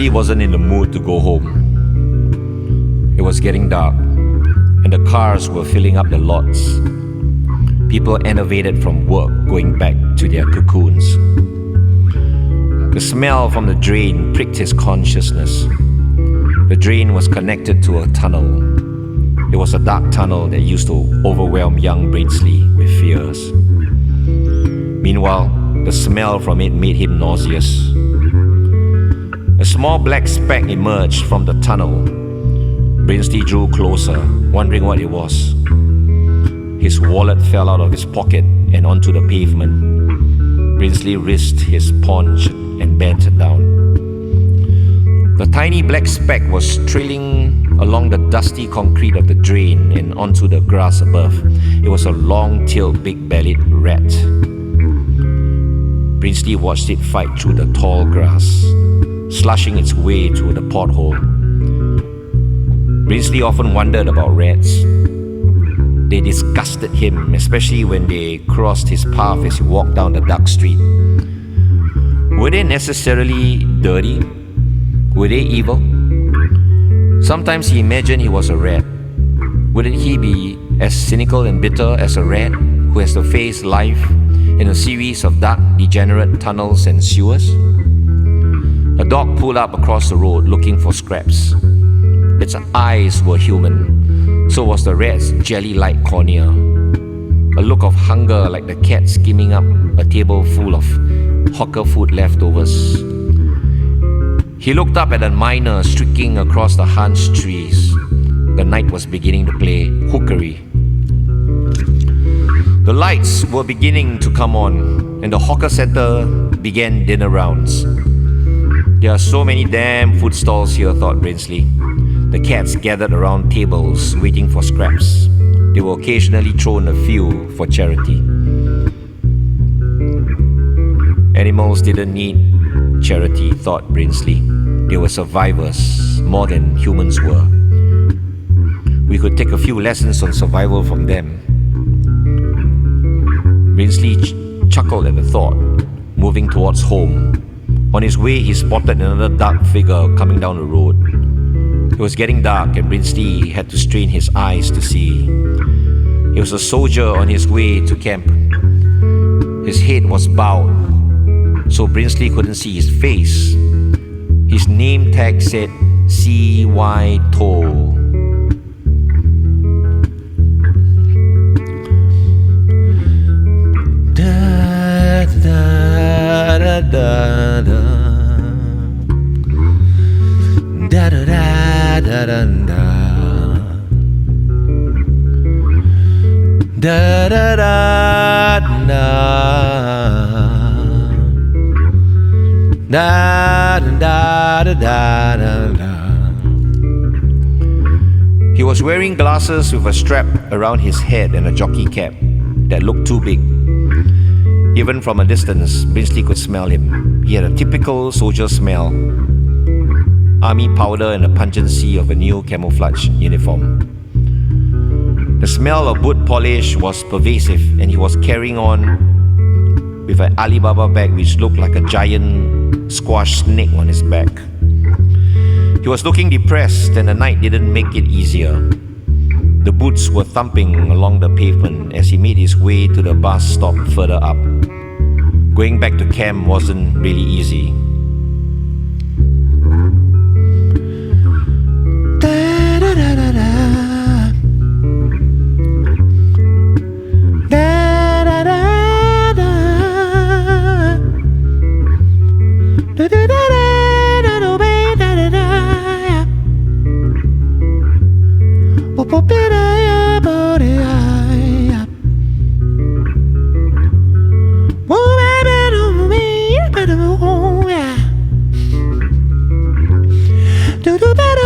Brinsley wasn't in the mood to go home. It was getting dark, and the cars were filling up the lots. People enervated from work going back to their cocoons. The smell from the drain pricked his consciousness. The drain was connected to a tunnel. It was a dark tunnel that used to overwhelm young Brinsley with fears. Meanwhile, the smell from it made him nauseous. A small black speck emerged from the tunnel. Brinsley drew closer, wondering what it was. His wallet fell out of his pocket and onto the pavement. Brinsley risked his paunch and bent down. The tiny black speck was trailing along the dusty concrete of the drain and onto the grass above. It was a long-tailed, big-bellied rat. Brinsley watched it fight through the tall grass, slushing its way through the pothole. Brinsley often wondered about rats. They disgusted him, especially when they crossed his path as he walked down the dark street. Were they necessarily dirty? Were they evil? Sometimes he imagined he was a rat. Wouldn't he be as cynical and bitter as a rat who has to face life in a series of dark, degenerate tunnels and sewers? A dog pulled up across the road looking for scraps. Its eyes were human, so was the rat's jelly-like cornea. A look of hunger like the cat skimming up a table full of hawker food leftovers. He looked up at a miner streaking across the hunch trees. The night was beginning to play hookery. The lights were beginning to come on, and the hawker center began dinner rounds. There are so many damn food stalls here, thought Brinsley. The cats gathered around tables waiting for scraps. They will occasionally throw in a few for charity. Animals didn't need charity, thought Brinsley. They were survivors more than humans were. We could take a few lessons on survival from them. Brinsley chuckled at the thought, moving towards home. On his way, he spotted another dark figure coming down the road. It was getting dark and Brinsley had to strain his eyes to see. He was a soldier on his way to camp. His head was bowed, so Brinsley couldn't see his face. His name tag said C.Y. Toll. Da da da da da da da da da da da da da da da da. He was wearing glasses with a strap around his head and a jockey cap that looked too big. Even from a distance, Brinsley could smell him. He had a typical soldier smell. Army powder and the pungency of a new camouflage uniform. The smell of boot polish was pervasive, and he was carrying on with an Alibaba bag which looked like a giant squash snake on his back. He was looking depressed, and the night didn't make it easier. The boots were thumping along the pavement as he made his way to the bus stop further up. Going back to camp wasn't really easy. Do better.